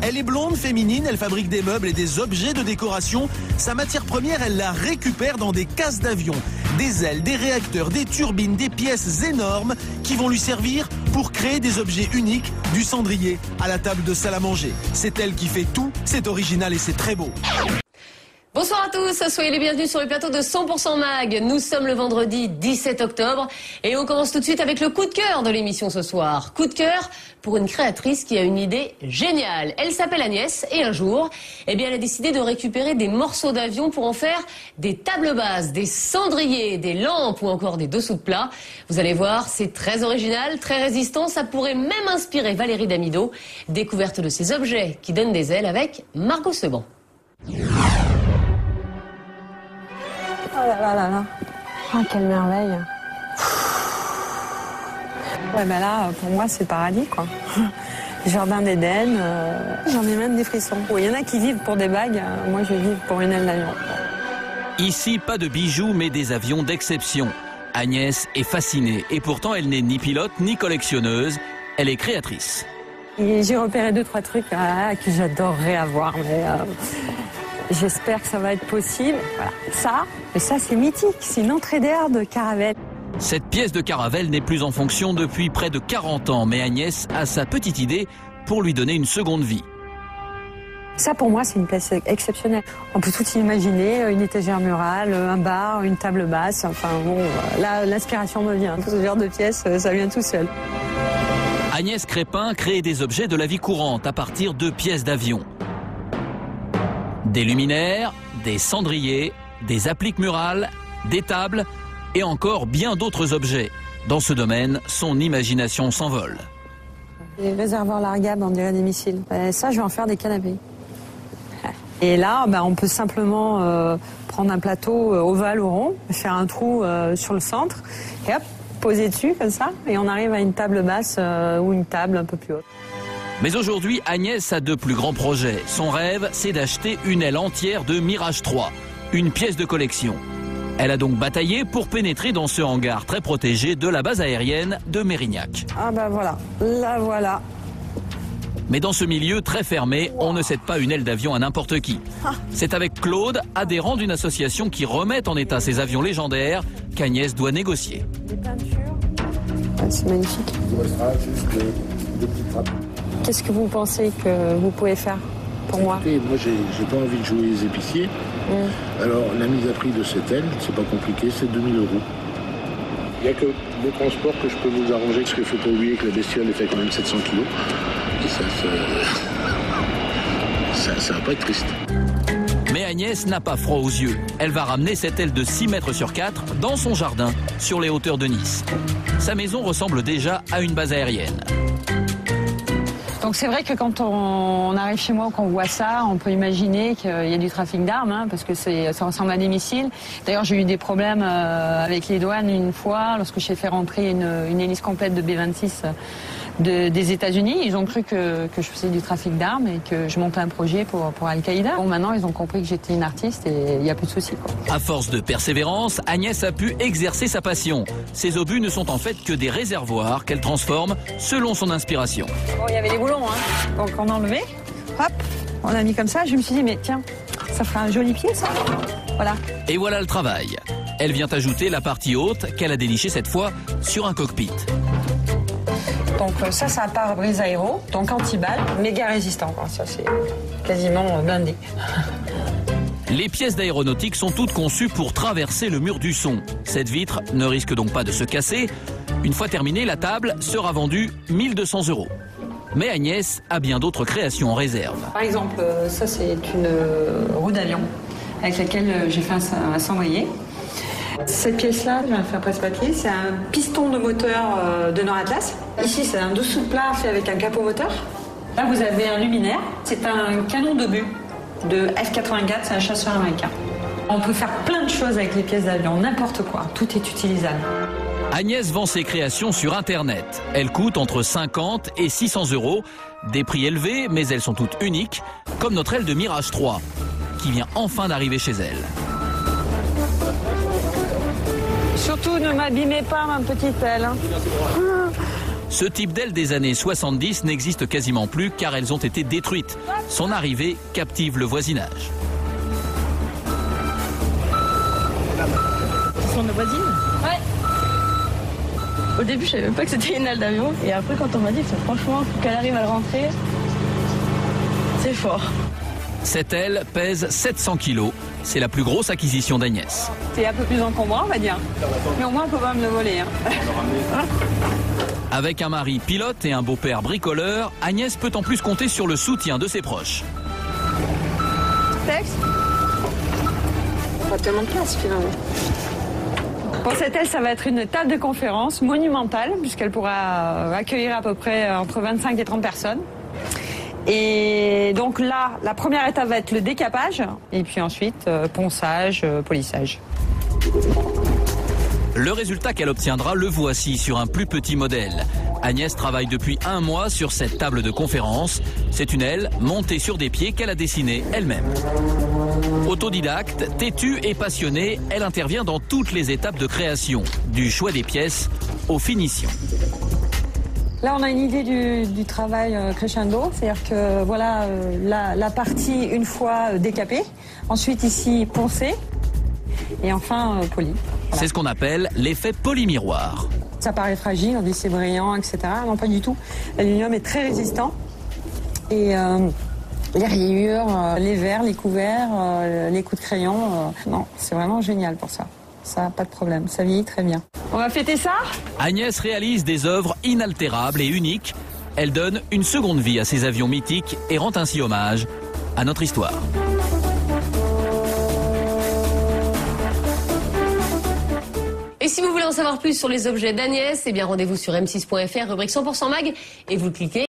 Elle est blonde, féminine, elle fabrique des meubles et des objets de décoration. Sa matière première, elle la récupère dans des cases d'avion. Des ailes, des réacteurs, des turbines, des pièces énormes qui vont lui servir pour créer des objets uniques, du cendrier à la table de salle à manger. C'est elle qui fait tout, c'est original et c'est très beau. Bonsoir à tous, soyez les bienvenus sur le plateau de 100% Mag. Nous sommes le vendredi 17 octobre et on commence tout de suite avec le coup de cœur de l'émission ce soir. Coup de cœur pour une créatrice qui a une idée géniale. Elle s'appelle Agnès et un jour, elle a décidé de récupérer des morceaux d'avion pour en faire des tables basses, des cendriers, des lampes ou encore des dessous de plats. Vous allez voir, c'est très original, très résistant. Ça pourrait même inspirer Valérie Damido. Découverte de ces objets qui donnent des ailes avec Margot Seban. Oh là là là là. Oh, quelle merveille. Ouais, ben là, pour moi, c'est le paradis, quoi. Jardin d'Éden, j'en ai même des frissons. Il y en a qui vivent pour des bagues, moi je vis pour une aile d'avion. Ici, pas de bijoux, mais des avions d'exception. Agnès est fascinée et pourtant elle n'est ni pilote ni collectionneuse, elle est créatrice. Et j'ai repéré 2-3 trucs que j'adorerais avoir, mais j'espère que ça va être possible. Voilà. Ça c'est mythique, c'est une entrée d'air de Caravelle. Cette pièce de Caravelle n'est plus en fonction depuis près de 40 ans, mais Agnès a sa petite idée pour lui donner une seconde vie. Ça pour moi c'est une pièce exceptionnelle. On peut tout imaginer, une étagère murale, un bar, une table basse, enfin bon, là l'inspiration me vient. Ce genre de pièce, ça vient tout seul. Agnès Crépin crée des objets de la vie courante à partir de pièces d'avion. Des luminaires, des cendriers, des appliques murales, des tables et encore bien d'autres objets. Dans ce domaine, son imagination s'envole. Des réservoirs largables, on dirait des missiles. Ça, je vais en faire des canapés. Et là, on peut simplement prendre un plateau ovale ou rond, faire un trou sur le centre et hop, poser dessus comme ça. Et on arrive à une table basse ou une table un peu plus haute. Mais aujourd'hui, Agnès a de plus grands projets. Son rêve, c'est d'acheter une aile entière de Mirage 3, une pièce de collection. Elle a donc bataillé pour pénétrer dans ce hangar très protégé de la base aérienne de Mérignac. Ah ben voilà, la voilà. Mais dans ce milieu très fermé, on ne cède pas une aile d'avion à n'importe qui. C'est avec Claude, adhérent d'une association qui remet en état ces avions légendaires, qu'Agnès doit négocier. Des peintures. C'est magnifique. Il restera juste des petites trappes. Qu'est-ce que vous pensez que vous pouvez faire pour moi? Écoutez, moi, j'ai pas envie de jouer les épiciers. Alors, la mise à prix de cette aile, c'est pas compliqué, c'est 2000 €. Il n'y a que le transport que je peux vous arranger, parce qu'il ne faut pas oublier que la bestiole fait quand même 700 kg. Et ça va pas être triste. Mais Agnès n'a pas froid aux yeux. Elle va ramener cette aile de 6 mètres sur 4 dans son jardin, sur les hauteurs de Nice. Sa maison ressemble déjà à une base aérienne. Donc c'est vrai que quand on arrive chez moi, qu'on voit ça, on peut imaginer qu'il y a du trafic d'armes, parce que ça ressemble à des missiles. D'ailleurs, j'ai eu des problèmes avec les douanes une fois, lorsque j'ai fait rentrer une hélice complète de B-26 des États-Unis. Ils ont cru que je faisais du trafic d'armes et que je montais un projet pour Al-Qaïda. Bon, maintenant, ils ont compris que j'étais une artiste et il n'y a plus de soucis, quoi. À force de persévérance, Agnès a pu exercer sa passion. Ces obus ne sont en fait que des réservoirs qu'elle transforme selon son inspiration. Bon, il y avait des boulons, donc on a enlevé, hop, on a mis comme ça. Je me suis dit, mais tiens, ça fera un joli pied, ça. Voilà. Et voilà le travail. Elle vient ajouter la partie haute qu'elle a dénichée cette fois sur un cockpit. Donc ça, c'est un pare-brise aéro, donc anti-balle, méga résistant, quoi. Ça, c'est quasiment blindé. Les pièces d'aéronautique sont toutes conçues pour traverser le mur du son. Cette vitre ne risque donc pas de se casser. Une fois terminée, la table sera vendue 1 200 €. Mais Agnès a bien d'autres créations en réserve. Par exemple, ça, c'est une roue d'avion avec laquelle j'ai fait un cendrier. Cette pièce-là, je vais faire presse-papier, c'est un piston de moteur de Nord-Atlas. Ici, c'est un dessous de plat fait avec un capot moteur. Là, vous avez un luminaire. C'est un canon d'obus de F-84, c'est un chasseur américain. On peut faire plein de choses avec les pièces d'avion, n'importe quoi. Tout est utilisable. Agnès vend ses créations sur Internet. Elles coûtent entre 50 et 600 €. Des prix élevés, mais elles sont toutes uniques, comme notre aile de Mirage 3, qui vient enfin d'arriver chez elle. Surtout, ne m'abîmez pas, ma petite aile. Ce type d'aile des années 70 n'existe quasiment plus car elles ont été détruites. Son arrivée captive le voisinage. Ce sont nos voisines? Ouais. Au début, je savais même pas que c'était une aile d'avion. Et après, quand on m'a dit, franchement, qu'elle arrive à le rentrer, c'est fort. Cette aile pèse 700 kg. C'est la plus grosse acquisition d'Agnès. C'est un peu plus encombrant, on va dire. Mais au moins, on peut pas me le voler. Avec un mari pilote et un beau-père bricoleur, Agnès peut en plus compter sur le soutien de ses proches. Texte. Pas tellement de place, finalement. Pour cette aile, ça va être une table de conférence monumentale, puisqu'elle pourra accueillir à peu près entre 25 et 30 personnes. Et donc là, la première étape va être le décapage, et puis ensuite ponçage, polissage. Le résultat qu'elle obtiendra, le voici sur un plus petit modèle. Agnès travaille depuis 1 mois sur cette table de conférence. C'est une aile montée sur des pieds qu'elle a dessinée elle-même. Autodidacte, têtue et passionnée, elle intervient dans toutes les étapes de création, du choix des pièces aux finitions. Là, on a une idée du travail crescendo, c'est-à-dire que voilà la partie une fois décapée, ensuite ici poncée et enfin polie. Voilà. C'est ce qu'on appelle l'effet polymiroir. Ça paraît fragile, on dit c'est brillant, etc. Non, pas du tout. L'aluminium est très résistant et les rayures, les verres, les couverts, les coups de crayon, non, c'est vraiment génial pour ça. Ça, pas de problème, ça vieillit très bien. On va fêter ça ? Agnès réalise des œuvres inaltérables et uniques. Elle donne une seconde vie à ces avions mythiques et rend ainsi hommage à notre histoire. Et si vous voulez en savoir plus sur les objets d'Agnès, eh bien rendez-vous sur m6.fr, rubrique 100% mag, et vous cliquez